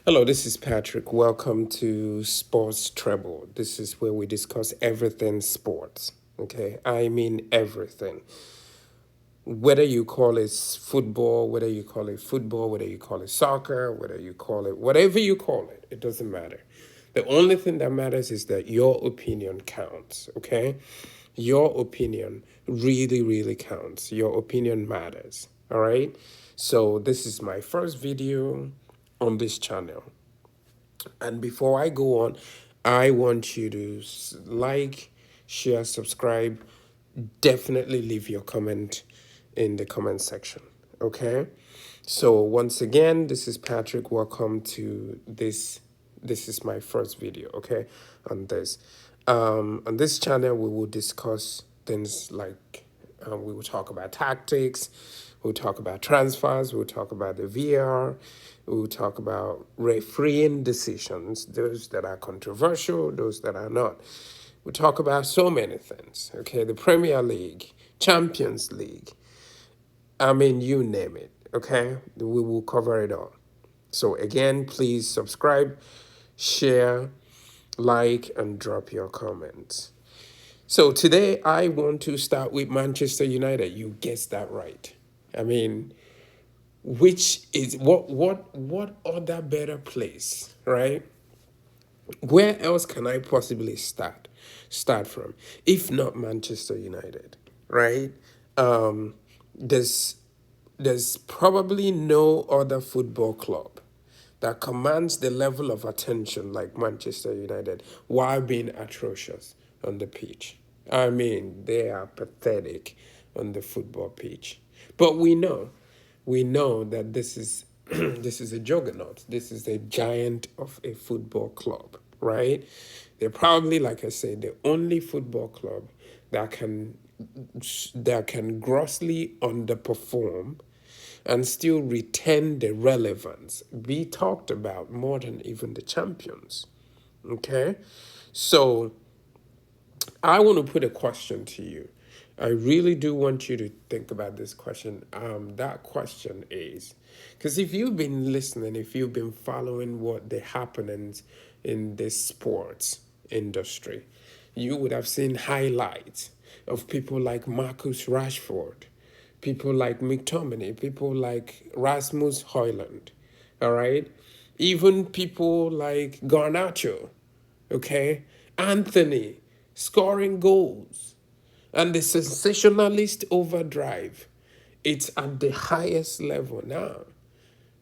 Hello, this is Patrick. Welcome to Sports Treble. This is where we discuss everything sports. Okay, I mean everything. Whether you call it football, whether you call it soccer, whether you call it whatever you call it, it doesn't matter. The only thing that matters is that your opinion counts. Okay, your opinion really, really counts. Your opinion matters. All right. So this is my first video on this channel. And before I go on, I want you to like, share, subscribe. Definitely leave your comment in the comment section. Okay? So once again, this is Patrick. Welcome to this. This is my first video, okay, on this. On this channel, we will discuss things like we will talk about tactics, we'll talk about transfers, we'll talk about the VR, we'll talk about refereeing decisions, those that are controversial, those that are not. We'll talk about so many things, okay? The Premier League, Champions League, I mean, you name it, okay? We will cover it all. So, again, please subscribe, share, like, and drop your comments. So, today I want to start with Manchester United. You guessed that right. I mean, which is what other better place, right? Where else can I possibly start from if not Manchester United, right? There's there's probably no other football club that commands the level of attention like Manchester United while being atrocious on the pitch. I mean, they are pathetic on the football pitch. But we know that this is this is a juggernaut. This is a giant of a football club, right? They're probably, like I said, the only football club that can grossly underperform and still retain the relevance, be talked about more than even the champions. Okay? So I want to put a question to you. I really do want you to think about this question. That question is, because if you've been listening, if you've been following what the happenings in this sports industry, you would have seen highlights of people like Marcus Rashford, people like McTominay, people like Rasmus Højlund, all right? Even people like Garnacho, okay? Anthony scoring goals. And the sensationalist overdrive, it's at the highest level now.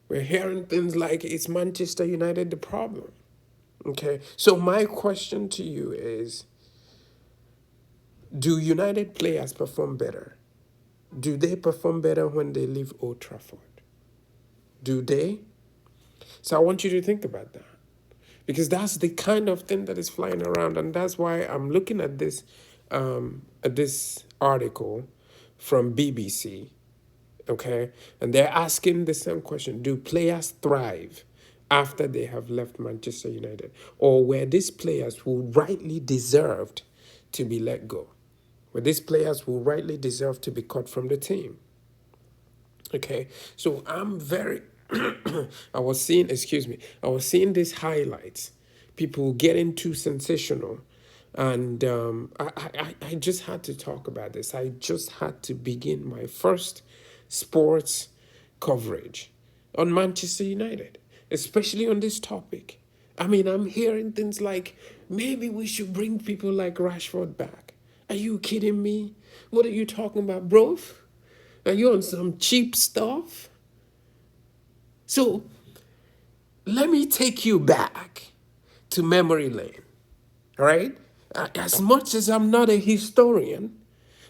We're hearing things like, is Manchester United the problem? Okay, so my question to you is, do United players perform better? Do they perform better when they leave Old Trafford? Do they? So I want you to think about that. Because that's the kind of thing that is flying around, and that's why I'm looking at this article from BBC, okay, and they're asking the same question: do players thrive after they have left Manchester United, or were these players who rightly deserved to be let go? Were these players who rightly deserved to be cut from the team? Okay, so I'm very, I was seeing these highlights, people getting too sensational. And I just had to talk about this. I just had to begin my first sports coverage on Manchester United, especially on this topic. I mean, I'm hearing things like maybe we should bring people like Rashford back. Are you kidding me? What are you talking about, bro? Are you on some cheap stuff? So let me take you back to memory lane, all right? As much as I'm not a historian,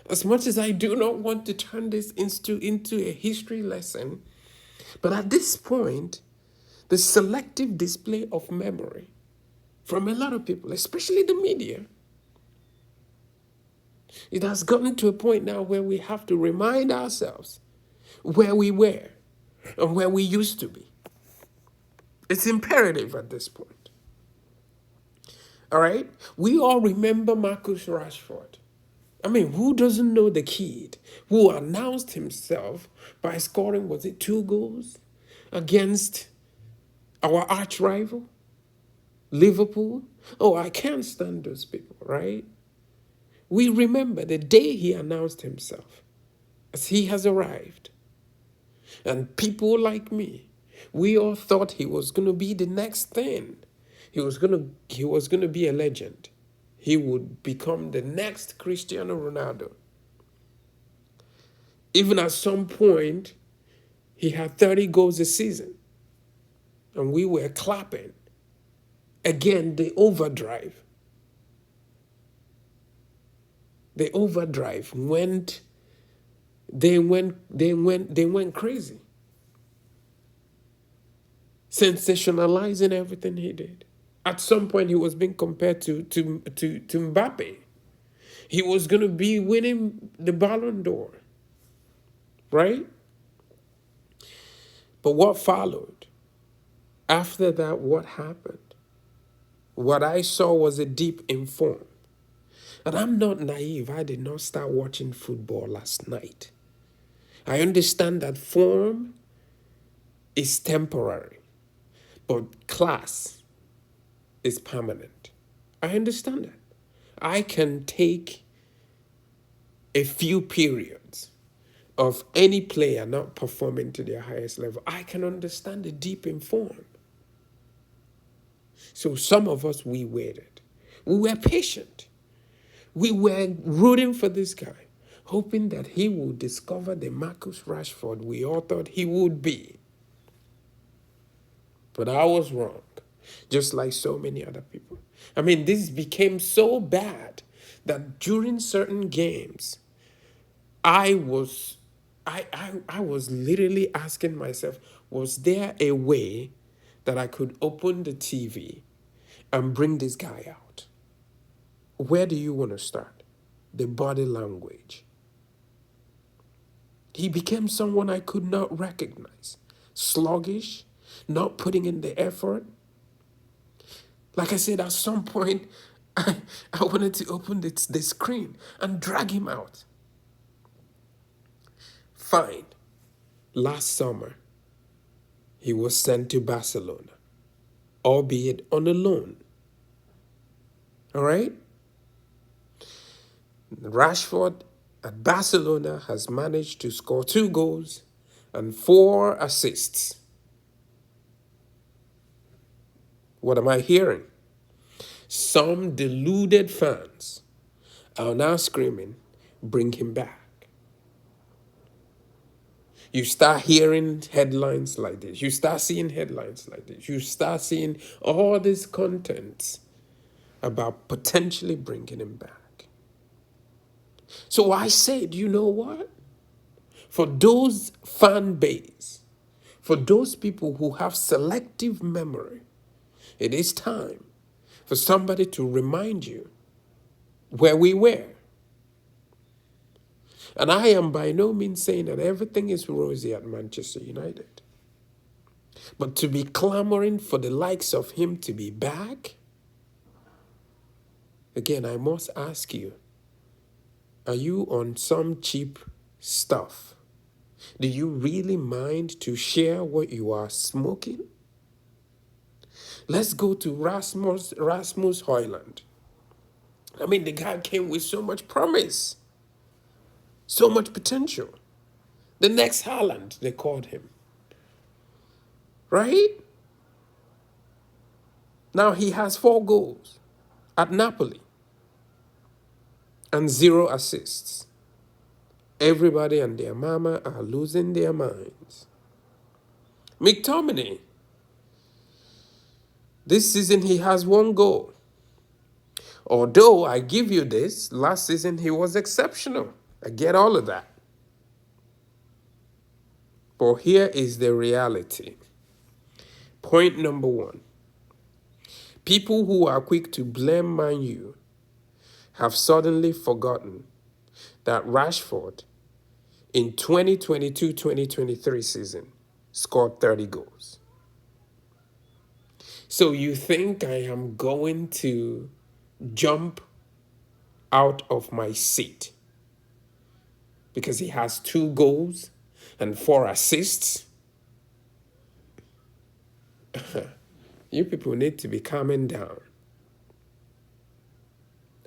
as much as I do not want to turn this into a history lesson, but at this point, the selective display of memory from a lot of people, especially the media, it has gotten to a point now where we have to remind ourselves where we were and where we used to be. It's imperative at this point. All right? We all remember Marcus Rashford. I mean, who doesn't know the kid who announced himself by scoring, was it 2 goals against Our arch rival, Liverpool. Oh, I can't stand those people, right? We remember the day he announced himself as he has arrived. And people like me, we all thought he was going to be the next thing. He was going to be a legend. He would become the next Cristiano Ronaldo. Even at some point, he had 30 goals a season. And we were clapping. Again, the overdrive. The overdrive went, they went crazy. Sensationalizing everything he did. At some point, he was being compared to Mbappe. He was going to be winning the Ballon d'Or, right? But what followed? After that, what happened? What I saw was a deep in form. And I'm not naive. I did not start watching football last night. I understand that form is temporary, but class is permanent. I understand that. I can take a few periods of any player not performing to their highest level. I can understand the deep in form. So some of us, we waited. We were patient. We were rooting for this guy, hoping that he would discover the Marcus Rashford we all thought he would be. But I was wrong, just like so many other people. I mean, this became so bad that during certain games, I was literally asking myself, was there a way that I could open the TV and bring this guy out? Where do you want to start? The body language. He became someone I could not recognize. Sluggish, not putting in the effort. Like I said, at some point, I wanted to open the screen and drag him out. Fine. Last summer, he was sent to Barcelona, albeit on a loan. All right? Rashford at Barcelona has managed to score 2 goals and 4 assists. What am I hearing? Some deluded fans are now screaming, bring him back. You start hearing headlines like this. You start seeing headlines like this. You start seeing all this content about potentially bringing him back. So I said, you know what? For those fan base, for those people who have selective memory, it is time for somebody to remind you where we were. And I am by no means saying that everything is rosy at Manchester United. But to be clamoring for the likes of him to be back, again, I must ask you, are you on some cheap stuff? Do you really mind to share what you are smoking? Let's go to Rasmus Højlund. I mean, the guy came with so much promise, so much potential. The next Haaland, they called him. Right? Now he has 4 goals at Napoli and 0 assists. Everybody and their mama are losing their minds. McTominay, this season he has 1 goal. Although I give you this, last season he was exceptional. I get all of that. But here is the reality. Point number 1. People who are quick to blame Man U have suddenly forgotten that Rashford in 2022-2023 season scored 30 goals. So you think I am going to jump out of my seat because he has 2 goals and 4 assists? You people need to be calming down.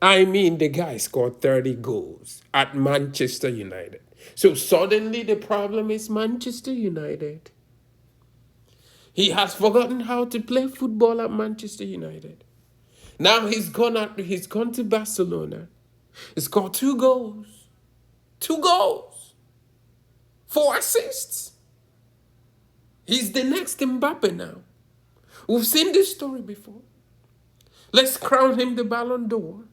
I mean, the guy scored 30 goals at Manchester United. So suddenly the problem is Manchester United. He has forgotten how to play football at Manchester United. Now he's gone to Barcelona. He scored 2 goals. 2 goals. 4 assists. He's the next Mbappe now. We've seen this story before. Let's crown him the Ballon d'Or.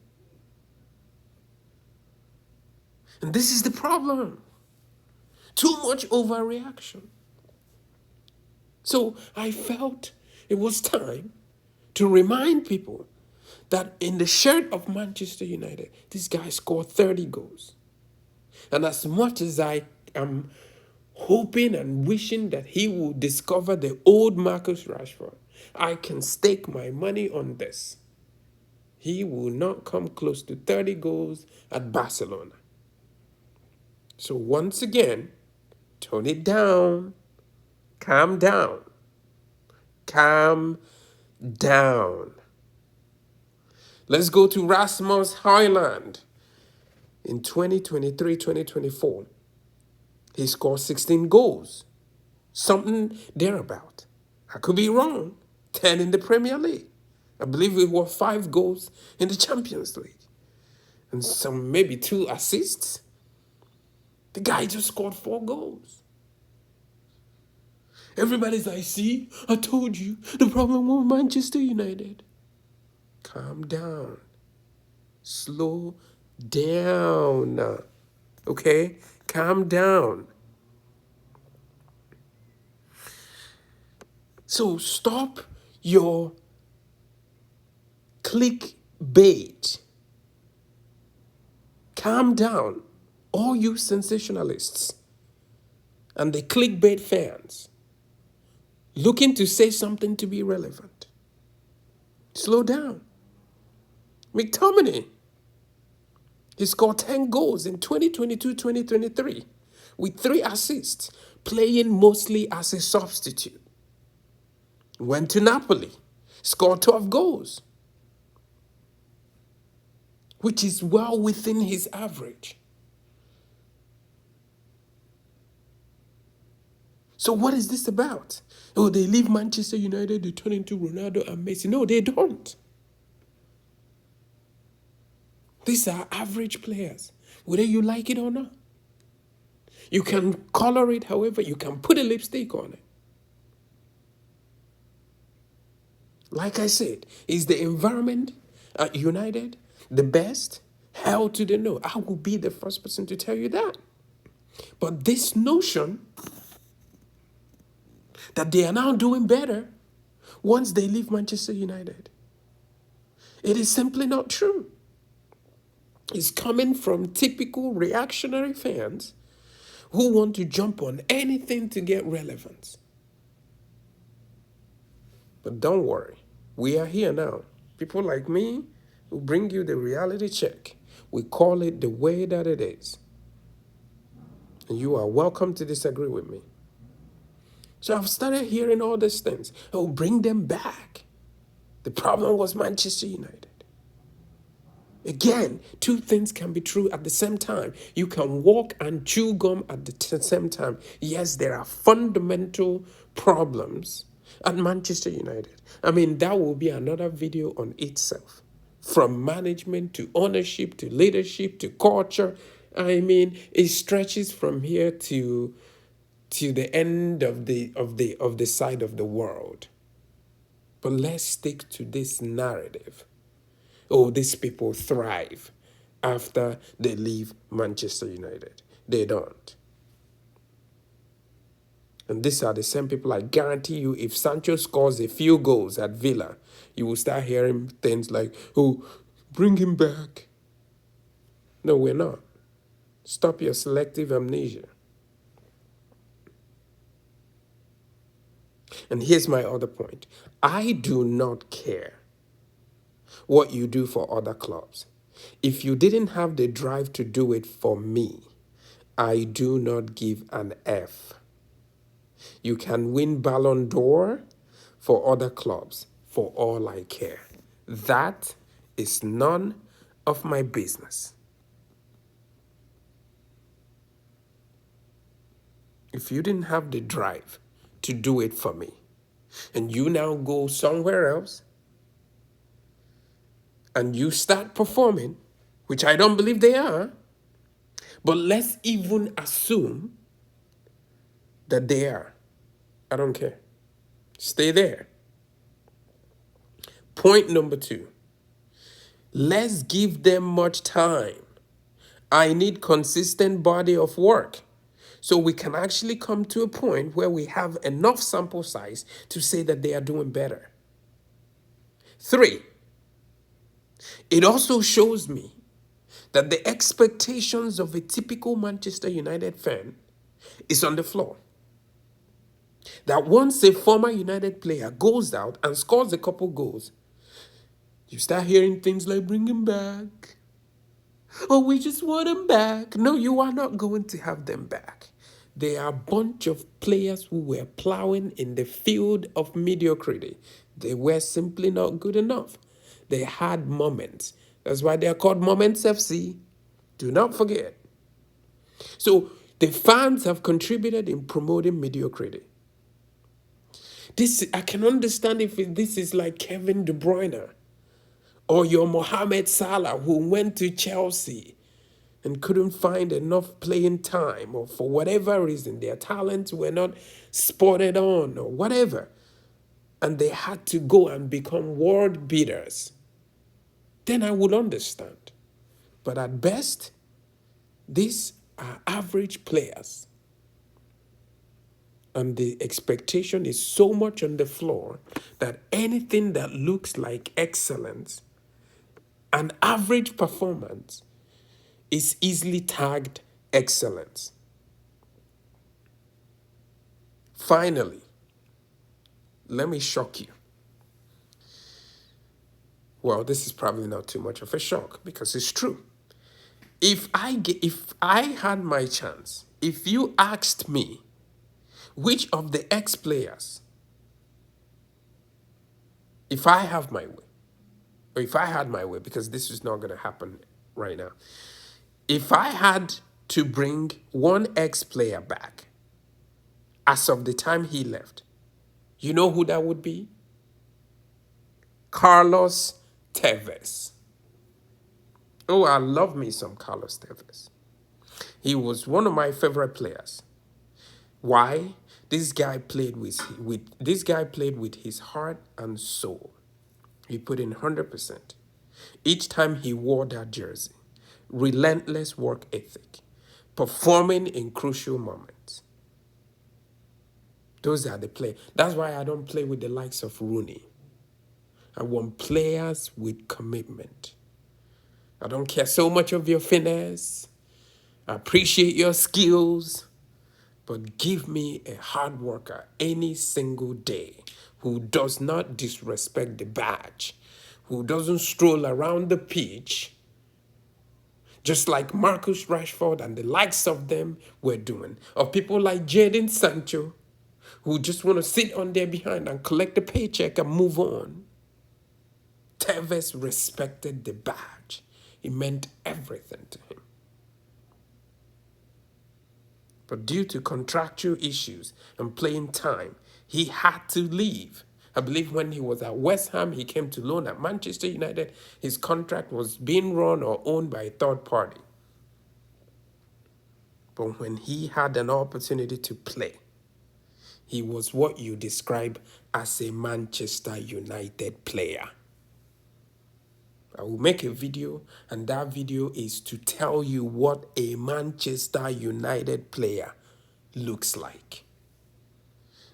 And this is the problem. Too much overreaction. So I felt it was time to remind people that in the shirt of Manchester United, this guy scored 30 goals. And as much as I am hoping and wishing that he will discover the old Marcus Rashford, I can stake my money on this. He will not come close to 30 goals at Barcelona. So once again, tone it down. Calm down. Calm down. Let's go to Rasmus Højlund. In 2023-2024, he scored 16 goals. Something thereabout. I could be wrong. 10 in the Premier League. I believe it were 5 goals in the Champions League. And some maybe 2 assists. The guy just scored 4 goals. Everybody's like, see, I told you, the problem with Manchester United. Calm down. Slow down. Okay? Calm down. So stop your clickbait. Calm down. All you sensationalists and the clickbait fans looking to say something to be relevant. Slow down. McTominay, he scored 10 goals in 2022-2023 with 3 assists, playing mostly as a substitute. Went to Napoli, scored 12 goals, which is well within his average. So what is this about? Oh, they leave Manchester United, they turn into Ronaldo and Messi. No, they don't. These are average players, whether you like it or not. You can color it however, you can put a lipstick on it. Like I said, is the environment at United the best? Hell to the no. I will be the first person to tell you that. But this notion that they are now doing better once they leave Manchester United, it is simply not true. It's coming from typical reactionary fans who want to jump on anything to get relevance. But don't worry, we are here now. People like me who bring you the reality check. We call it the way that it is. And you are welcome to disagree with me. So I've started hearing all these things. Oh, bring them back. The problem was Manchester United. Again, 2 things can be true at the same time. You can walk and chew gum at the same time. Yes, there are fundamental problems at Manchester United. I mean, that will be another video on itself. From management to ownership to leadership to culture. I mean, it stretches from here to the end of the side of the world. But let's stick to this narrative. Oh, these people thrive after they leave Manchester United. They don't. And these are the same people, I guarantee you, if Sancho scores a few goals at Villa, you will start hearing things like, oh, bring him back. No, we're not. Stop your selective amnesia. And here's my other point. I do not care what you do for other clubs. If you didn't have the drive to do it for me, I do not give an F. You can win Ballon d'Or for other clubs for all I care. That is none of my business. If you didn't have the drive to do it for me, and you now go somewhere else and you start performing, which I don't believe they are, but let's even assume that they are. I don't care. Stay there. Point number 2. Let's give them much time. I need consistent body of work so we can actually come to a point where we have enough sample size to say that they are doing better. 3, it also shows me that the expectations of a typical Manchester United fan is on the floor. That once a former United player goes out and scores a couple goals, you start hearing things like, bring him back. Oh, we just want him back. No, you are not going to have them back. They are a bunch of players who were plowing in the field of mediocrity. They were simply not good enough. They had moments. That's why they are called Moments FC. Do not forget. So the fans have contributed in promoting mediocrity. This I can understand if this is like Kevin De Bruyne or your Mohamed Salah who went to Chelsea and couldn't find enough playing time, or for whatever reason their talents were not spotted on or whatever, and they had to go and become world beaters. Then I would understand. But at best, these are average players. And the expectation is so much on the floor that anything that looks like excellence and average performance is easily tagged excellence. Finally, let me shock you. Well, this is probably not too much of a shock because it's true. If I had my chance, if you asked me which of the ex-players, if I have my way, or if I had my way, because this is not going to happen right now, if I had to bring one ex-player back as of the time he left, you know who that would be? Carlos Tevez. Oh, I love me some Carlos Tevez. He was one of my favorite players. Why? This guy played with his heart and soul. He put in 100%. Each time he wore that jersey, relentless work ethic, performing in crucial moments. Those are the players. That's why I don't play with the likes of Rooney. I want players with commitment. I don't care so much of your finesse. I appreciate your skills. But give me a hard worker any single day who does not disrespect the badge, who doesn't stroll around the pitch, just like Marcus Rashford and the likes of them were doing. Or people like Jadon Sancho, who just want to sit on their behind and collect a paycheck and move on. Tevez respected the badge. It meant everything to him. But due to contractual issues and playing time, he had to leave. I believe when he was at West Ham, he came to loan at Manchester United. His contract was being run or owned by a third party. But when he had an opportunity to play, he was what you describe as a Manchester United player. I will make a video, and that video is to tell you what a Manchester United player looks like.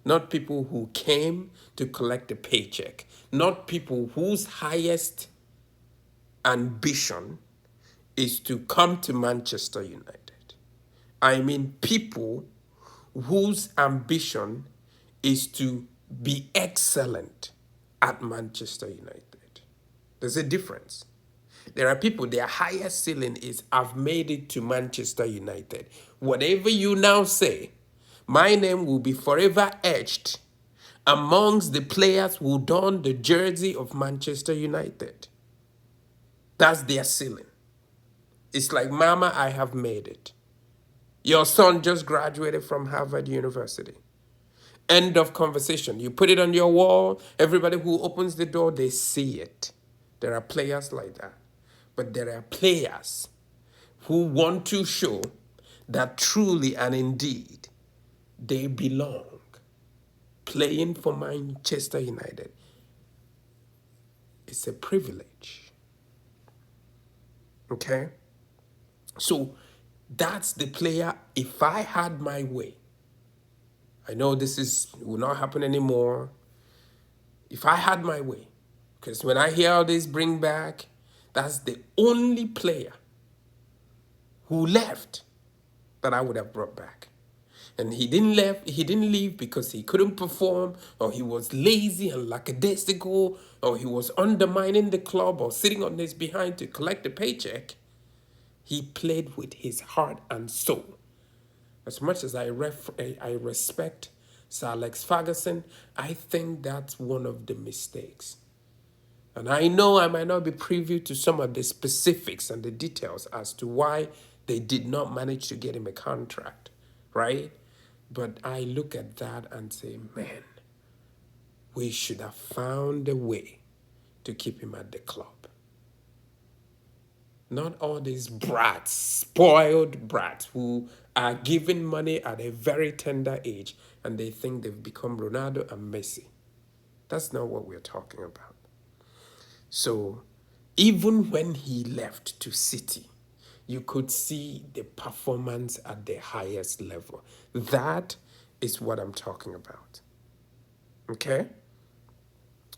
Not people who came to collect a paycheck. Not people whose highest ambition is to come to Manchester United. I mean people whose ambition is to be excellent at Manchester United. There's a difference. There are people, their highest ceiling is, I've made it to Manchester United. Whatever you now say, my name will be forever etched amongst the players who don the jersey of Manchester United. That's their ceiling. It's like, Mama, I have made it. Your son just graduated from Harvard University. End of conversation. You put it on your wall. Everybody who opens the door, they see it. There are players like that. But there are players who want to show that truly and indeed they belong. Playing for Manchester United is a privilege. Okay? So that's the player. If I had my way, I know this will not happen anymore. If I had my way, because when I hear all this bring back, that's the only player who left that I would have brought back. And he didn't leave because he couldn't perform, or he was lazy and lackadaisical, or he was undermining the club or sitting on his behind to collect a paycheck. He played with his heart and soul. As much as I respect Sir Alex Ferguson, I think that's one of the mistakes. And I know I might not be privy to some of the specifics and the details as to why they did not manage to get him a contract, right? But I look at that and say, man, we should have found a way to keep him at the club. Not all these brats, spoiled brats who are given money at a very tender age and they think they've become Ronaldo and Messi. That's not what we're talking about. So even when he left to City, you could see the performance at the highest level. That is what I'm talking about. Okay?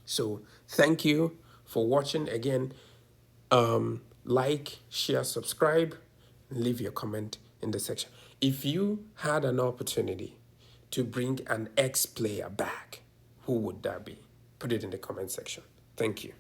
So thank you for watching. Again, like, share, subscribe, and leave your comment in the section. If you had an opportunity to bring an ex-player back, who would that be? Put it in the comment section. Thank you.